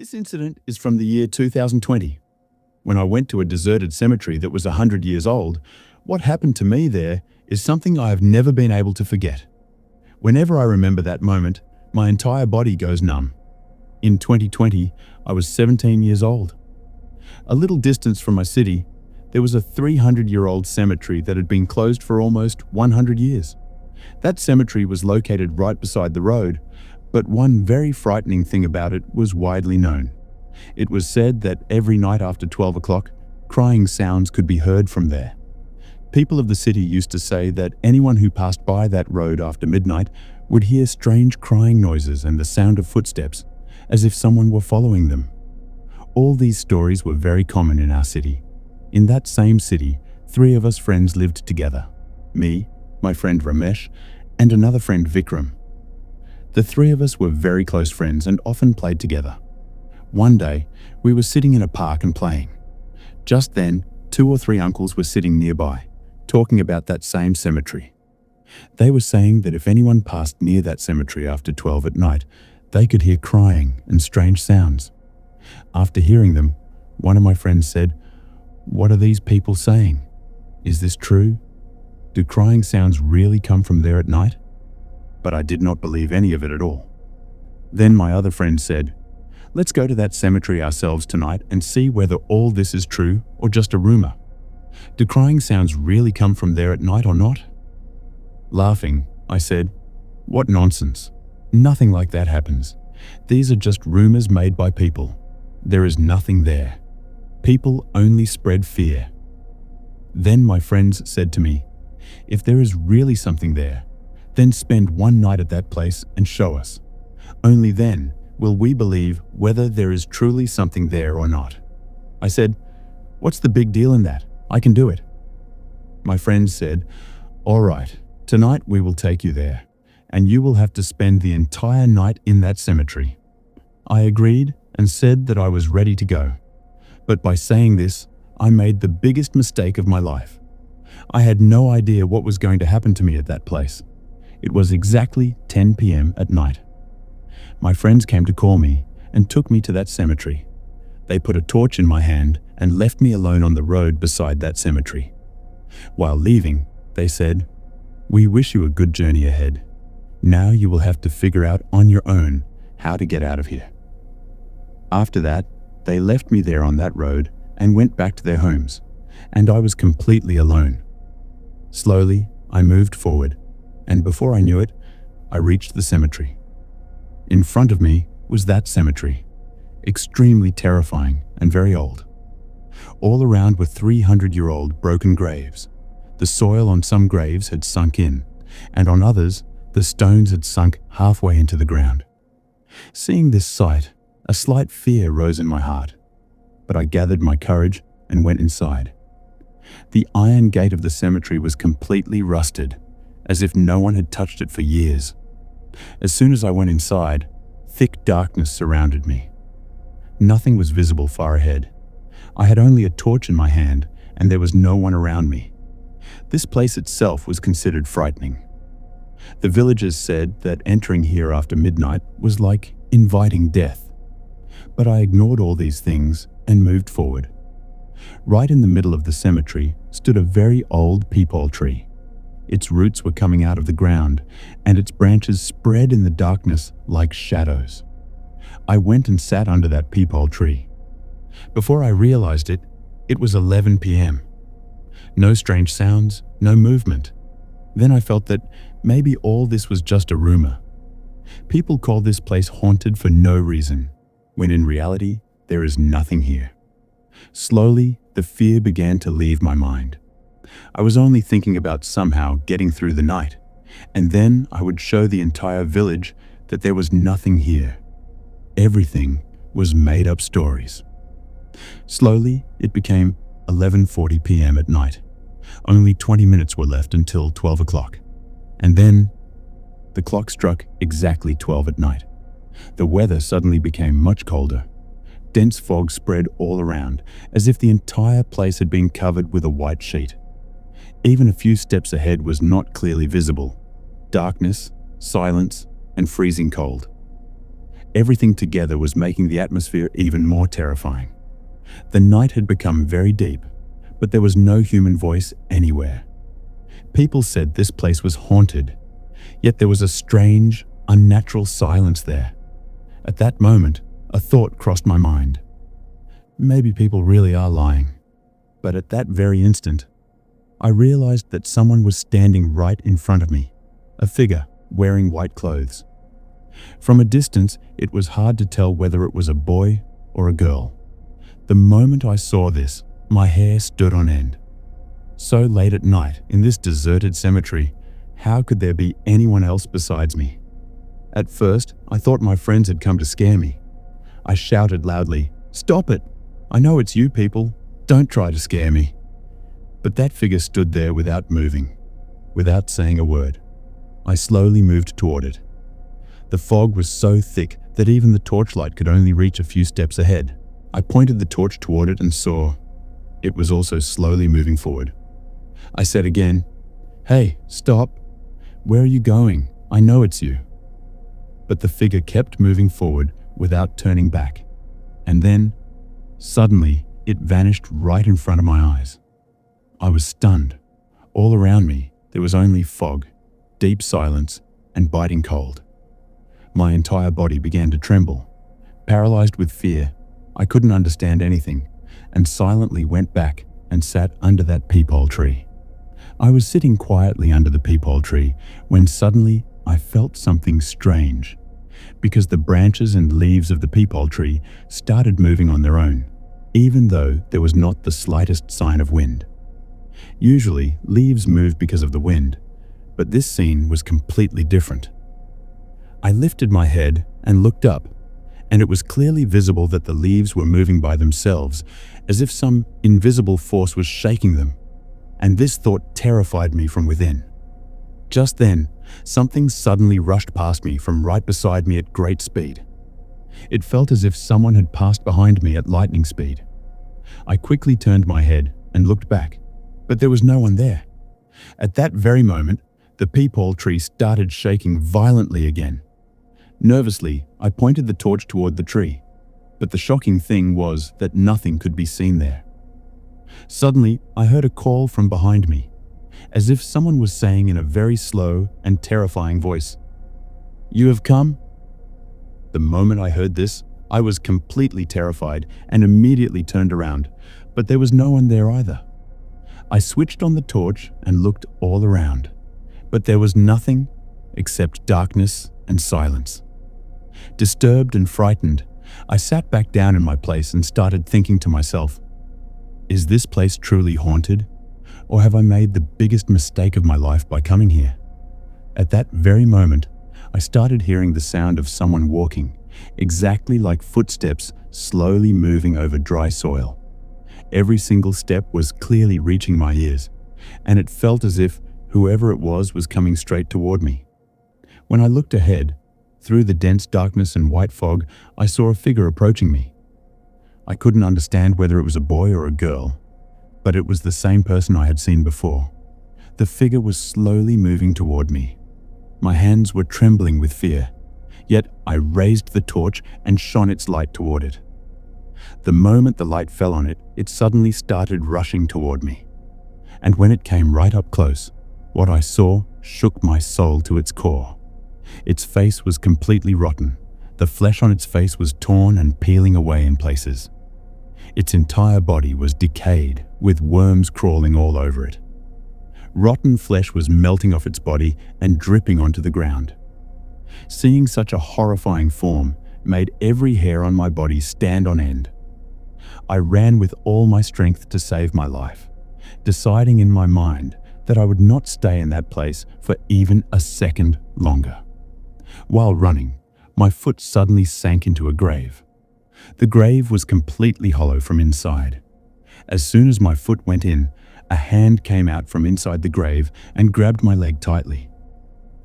This incident is from the year 2020. When I went to a deserted cemetery that was 100 years old, what happened to me there is something I have never been able to forget. Whenever I remember that moment, my entire body goes numb. In 2020, I was 17 years old. A little distance from my city, there was a 300-year-old cemetery that had been closed for almost 100 years. That cemetery was located right beside the road, but one very frightening thing about it was widely known. It was said that every night after 12 o'clock, crying sounds could be heard from there. People of the city used to say that anyone who passed by that road after midnight would hear strange crying noises and the sound of footsteps, as if someone were following them. All these stories were very common in our city. In that same city, 3 of us friends lived together. Me, my friend Ramesh, and another friend Vikram. The 3 of us were very close friends and often played together. One day, we were sitting in a park and playing. Just then, 2 or 3 uncles were sitting nearby, talking about that same cemetery. They were saying that if anyone passed near that cemetery after 12 at night, they could hear crying and strange sounds. After hearing them, one of my friends said, "What are these people saying? Is this true? Do crying sounds really come from there at night?" But I did not believe any of it at all. Then my other friend said, "Let's go to that cemetery ourselves tonight and see whether all this is true or just a rumor. Do crying sounds really come from there at night or not?" Laughing, I said, "What nonsense. Nothing like that happens. These are just rumors made by people. There is nothing there. People only spread fear." Then my friends said to me, "If there is really something there, then spend one night at that place and show us. Only then will we believe whether there is truly something there or not." I said, "What's the big deal in that? I can do it." My friends said, "All right, tonight we will take you there, and you will have to spend the entire night in that cemetery." I agreed and said that I was ready to go. But by saying this, I made the biggest mistake of my life. I had no idea what was going to happen to me at that place. It was exactly 10 p.m. at night. My friends came to call me and took me to that cemetery. They put a torch in my hand and left me alone on the road beside that cemetery. While leaving, they said, "We wish you a good journey ahead. Now you will have to figure out on your own how to get out of here." After that, they left me there on that road and went back to their homes, and I was completely alone. Slowly, I moved forward, and before I knew it, I reached the cemetery. In front of me was that cemetery, extremely terrifying and very old. All around were 300-year-old broken graves. The soil on some graves had sunk in, and on others, the stones had sunk halfway into the ground. Seeing this sight, a slight fear rose in my heart, but I gathered my courage and went inside. The iron gate of the cemetery was completely rusted, as if no one had touched it for years. As soon as I went inside, thick darkness surrounded me. Nothing was visible far ahead. I had only a torch in my hand, and there was no one around me. This place itself was considered frightening. The villagers said that entering here after midnight was like inviting death. But I ignored all these things and moved forward. Right in the middle of the cemetery stood a very old peepal tree. Its roots were coming out of the ground, and its branches spread in the darkness like shadows. I went and sat under that peepal tree. Before I realized it, it was 11 p.m. No strange sounds, no movement. Then I felt that maybe all this was just a rumor. People call this place haunted for no reason, when in reality, there is nothing here. Slowly, the fear began to leave my mind. I was only thinking about somehow getting through the night, and then I would show the entire village that there was nothing here. Everything was made-up stories. Slowly, it became 11:40 p.m. at night. Only 20 minutes were left until 12 o'clock. And then, the clock struck exactly 12 at night. The weather suddenly became much colder. Dense fog spread all around, as if the entire place had been covered with a white sheet. Even a few steps ahead was not clearly visible. Darkness, silence, and freezing cold. Everything together was making the atmosphere even more terrifying. The night had become very deep, but there was no human voice anywhere. People said this place was haunted, yet there was a strange, unnatural silence there. At that moment, a thought crossed my mind. Maybe people really are lying. But at that very instant, I realized that someone was standing right in front of me, a figure wearing white clothes. From a distance, it was hard to tell whether it was a boy or a girl. The moment I saw this, my hair stood on end. So late at night, in this deserted cemetery, how could there be anyone else besides me? At first, I thought my friends had come to scare me. I shouted loudly, "Stop it! I know it's you people. Don't try to scare me." But that figure stood there without moving, without saying a word. I slowly moved toward it. The fog was so thick that even the torchlight could only reach a few steps ahead. I pointed the torch toward it and saw it was also slowly moving forward. I said again, "Hey, stop. Where are you going? I know it's you." But the figure kept moving forward without turning back. And then, suddenly, it vanished right in front of my eyes. I was stunned. All around me, there was only fog, deep silence, and biting cold. My entire body began to tremble. Paralyzed with fear, I couldn't understand anything, and silently went back and sat under that peepole tree. I was sitting quietly under the peepole tree when suddenly I felt something strange, because the branches and leaves of the peepole tree started moving on their own, even though there was not the slightest sign of wind. Usually, leaves move because of the wind, but this scene was completely different. I lifted my head and looked up, and it was clearly visible that the leaves were moving by themselves, as if some invisible force was shaking them, and this thought terrified me from within. Just then, something suddenly rushed past me from right beside me at great speed. It felt as if someone had passed behind me at lightning speed. I quickly turned my head and looked back, but there was no one there. At that very moment, the peepole tree started shaking violently again. Nervously, I pointed the torch toward the tree, but the shocking thing was that nothing could be seen there. Suddenly, I heard a call from behind me, as if someone was saying in a very slow and terrifying voice, "You have come?" The moment I heard this, I was completely terrified and immediately turned around, but there was no one there either. I switched on the torch and looked all around, but there was nothing except darkness and silence. Disturbed and frightened, I sat back down in my place and started thinking to myself, is this place truly haunted? Or have I made the biggest mistake of my life by coming here? At that very moment, I started hearing the sound of someone walking, exactly like footsteps slowly moving over dry soil. Every single step was clearly reaching my ears, and it felt as if whoever it was coming straight toward me. When I looked ahead, through the dense darkness and white fog, I saw a figure approaching me. I couldn't understand whether it was a boy or a girl, but it was the same person I had seen before. The figure was slowly moving toward me. My hands were trembling with fear, yet I raised the torch and shone its light toward it. The moment the light fell on it, it suddenly started rushing toward me. And when it came right up close, what I saw shook my soul to its core. Its face was completely rotten. The flesh on its face was torn and peeling away in places. Its entire body was decayed, with worms crawling all over it. Rotten flesh was melting off its body and dripping onto the ground. Seeing such a horrifying form made every hair on my body stand on end. I ran with all my strength to save my life, deciding in my mind that I would not stay in that place for even a second longer. While running, my foot suddenly sank into a grave. The grave was completely hollow from inside. As soon as my foot went in, a hand came out from inside the grave and grabbed my leg tightly.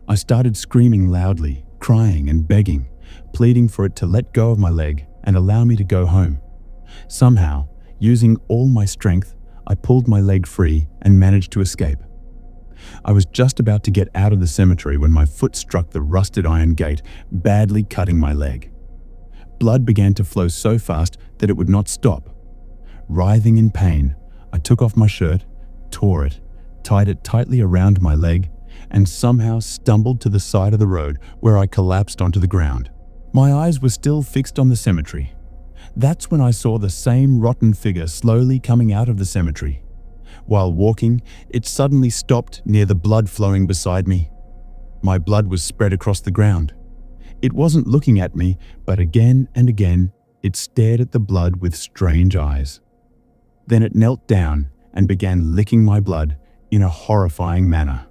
I started screaming loudly, crying and begging, pleading for it to let go of my leg and allow me to go home. Somehow, using all my strength, I pulled my leg free and managed to escape. I was just about to get out of the cemetery when my foot struck the rusted iron gate, badly cutting my leg. blood began to flow so fast that it would not stop. Writhing in pain, I took off my shirt, tore it, tied it tightly around my leg, and somehow stumbled to the side of the road where I collapsed onto the ground. My eyes were still fixed on the cemetery. That's when I saw the same rotten figure slowly coming out of the cemetery. While walking, it suddenly stopped near the blood flowing beside me. My blood was spread across the ground. It wasn't looking at me, but again and again, it stared at the blood with strange eyes. Then it knelt down and began licking my blood in a horrifying manner.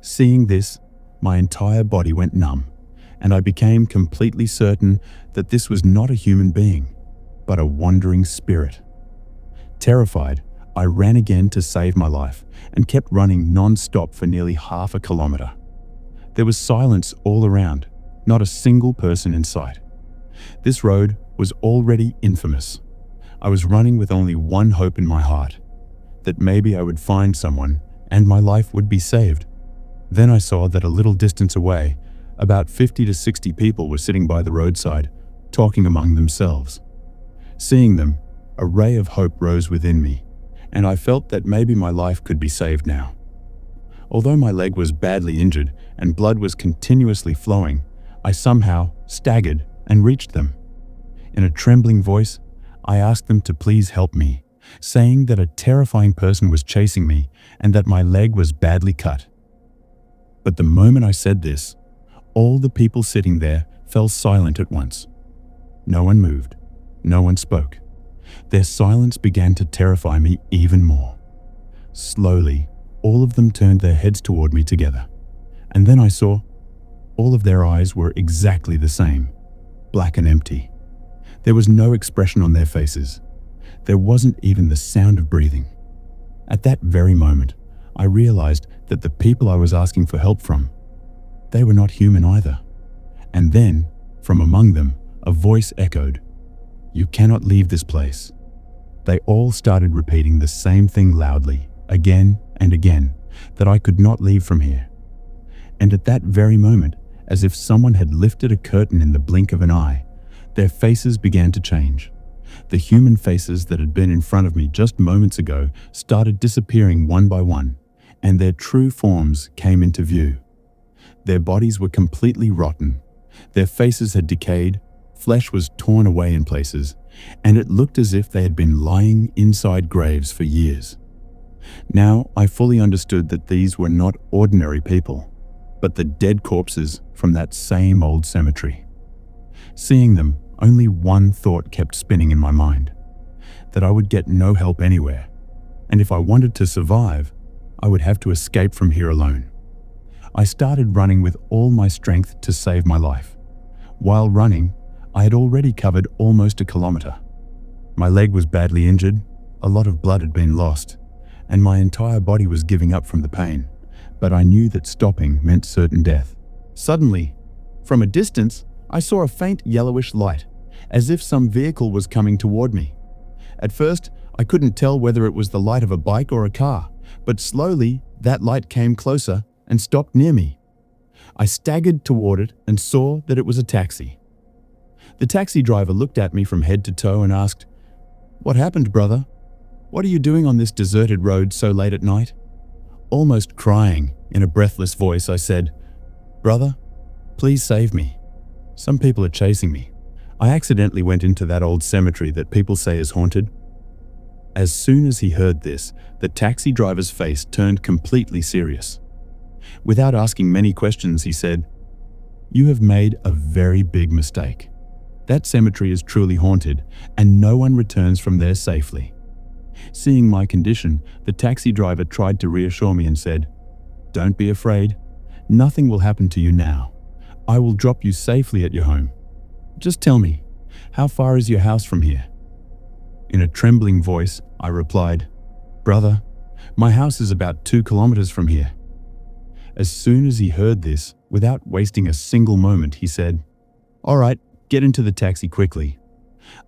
Seeing this, my entire body went numb, and I became completely certain that this was not a human being, but a wandering spirit. Terrified, I ran again to save my life and kept running non-stop for nearly half a kilometer. There was silence all around, not a single person in sight. This road was already infamous. I was running with only one hope in my heart, that maybe I would find someone and my life would be saved. Then I saw that a little distance away, about 50 to 60 people were sitting by the roadside, talking among themselves. Seeing them, a ray of hope rose within me, and I felt that maybe my life could be saved now. Although my leg was badly injured and blood was continuously flowing, I somehow staggered and reached them. In a trembling voice, I asked them to please help me, saying that a terrifying person was chasing me and that my leg was badly cut. But the moment I said this, all the people sitting there fell silent at once. No one moved. No one spoke. Their silence began to terrify me even more. Slowly, all of them turned their heads toward me together. And then I saw all of their eyes were exactly the same, black and empty. There was no expression on their faces. There wasn't even the sound of breathing. At that very moment, I realized that the people I was asking for help from, they were not human either. And then, from among them, a voice echoed, "You cannot leave this place." They all started repeating the same thing loudly, again and again, that I could not leave from here. And at that very moment, as if someone had lifted a curtain in the blink of an eye, their faces began to change. The human faces that had been in front of me just moments ago started disappearing one by one, and their true forms came into view. Their bodies were completely rotten. Their faces had decayed, flesh was torn away in places, and it looked as if they had been lying inside graves for years. Now I fully understood that these were not ordinary people, but the dead corpses from that same old cemetery. Seeing them, only one thought kept spinning in my mind, that I would get no help anywhere, and if I wanted to survive, I would have to escape from here alone. I started running with all my strength to save my life. While running, I had already covered almost a kilometer. My leg was badly injured, a lot of blood had been lost, and my entire body was giving up from the pain, but I knew that stopping meant certain death. Suddenly, from a distance, I saw a faint yellowish light, as if some vehicle was coming toward me. At first, I couldn't tell whether it was the light of a bike or a car, but slowly that light came closer and stopped near me. I staggered toward it and saw that it was a taxi. The taxi driver looked at me from head to toe and asked, "What happened, brother? What are you doing on this deserted road so late at night?" Almost crying, in a breathless voice, I said, "Brother, please save me. Some people are chasing me. I accidentally went into that old cemetery that people say is haunted." As soon as he heard this, the taxi driver's face turned completely serious. Without asking many questions, he said, "You have made a very big mistake. That cemetery is truly haunted, and no one returns from there safely." Seeing my condition, the taxi driver tried to reassure me and said, "Don't be afraid. Nothing will happen to you now. I will drop you safely at your home. Just tell me, how far is your house from here?" In a trembling voice, I replied, "Brother, my house is about 2 kilometers from here." As soon as he heard this, without wasting a single moment, he said, "All right, get into the taxi quickly."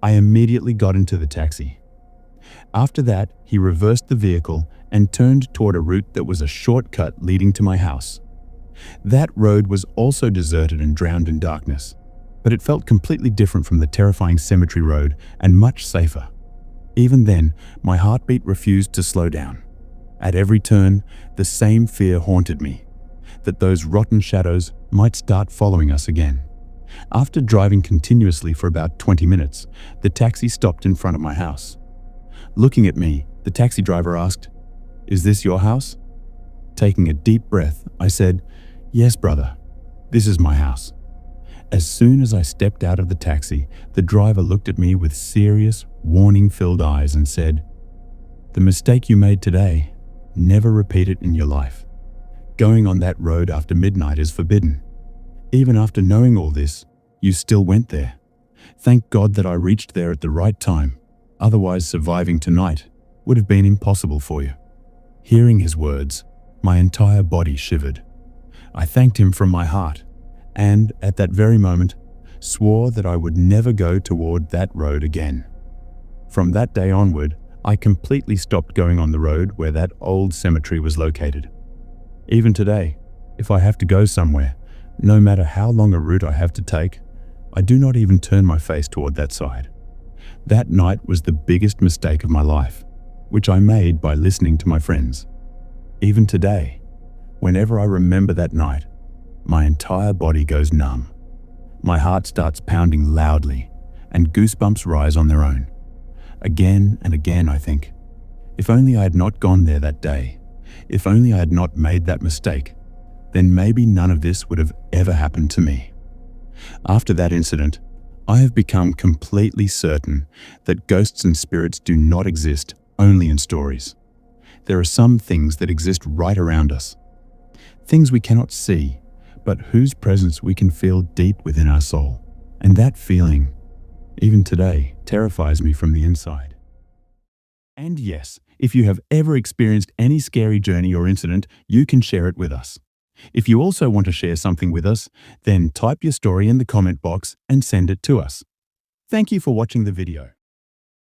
I immediately got into the taxi. After that, he reversed the vehicle and turned toward a route that was a shortcut leading to my house. That road was also deserted and drowned in darkness. but it felt completely different from the terrifying cemetery road and much safer. Even then, my heartbeat refused to slow down. At every turn, the same fear haunted me, that those rotten shadows might start following us again. After driving continuously for about 20 minutes, the taxi stopped in front of my house. Looking at me, the taxi driver asked, "Is this your house?" Taking a deep breath, I said, "Yes, brother, this is my house." As soon as I stepped out of the taxi, the driver looked at me with serious, warning-filled eyes and said, "The mistake you made today, never repeat it in your life. Going on that road after midnight is forbidden. Even after knowing all this, you still went there. Thank God that I reached there at the right time. Otherwise, surviving tonight would have been impossible for you." Hearing his words, my entire body shivered. I thanked him from my heart, and at that very moment, swore that I would never go toward that road again. From that day onward, I completely stopped going on the road where that old cemetery was located. Even today, if I have to go somewhere, no matter how long a route I have to take, I do not even turn my face toward that side. That night was the biggest mistake of my life, which I made by listening to my friends. Even today, whenever I remember that night, my entire body goes numb. My heart starts pounding loudly, and goosebumps rise on their own. Again and again I think, if only I had not gone there that day, if only I had not made that mistake, then maybe none of this would have ever happened to me. After that incident, I have become completely certain that ghosts and spirits do not exist only in stories. There are some things that exist right around us. Things we cannot see, but whose presence we can feel deep within our soul. And that feeling, even today, terrifies me from the inside. And yes, if you have ever experienced any scary journey or incident, you can share it with us. If you also want to share something with us, then type your story in the comment box and send it to us. Thank you for watching the video.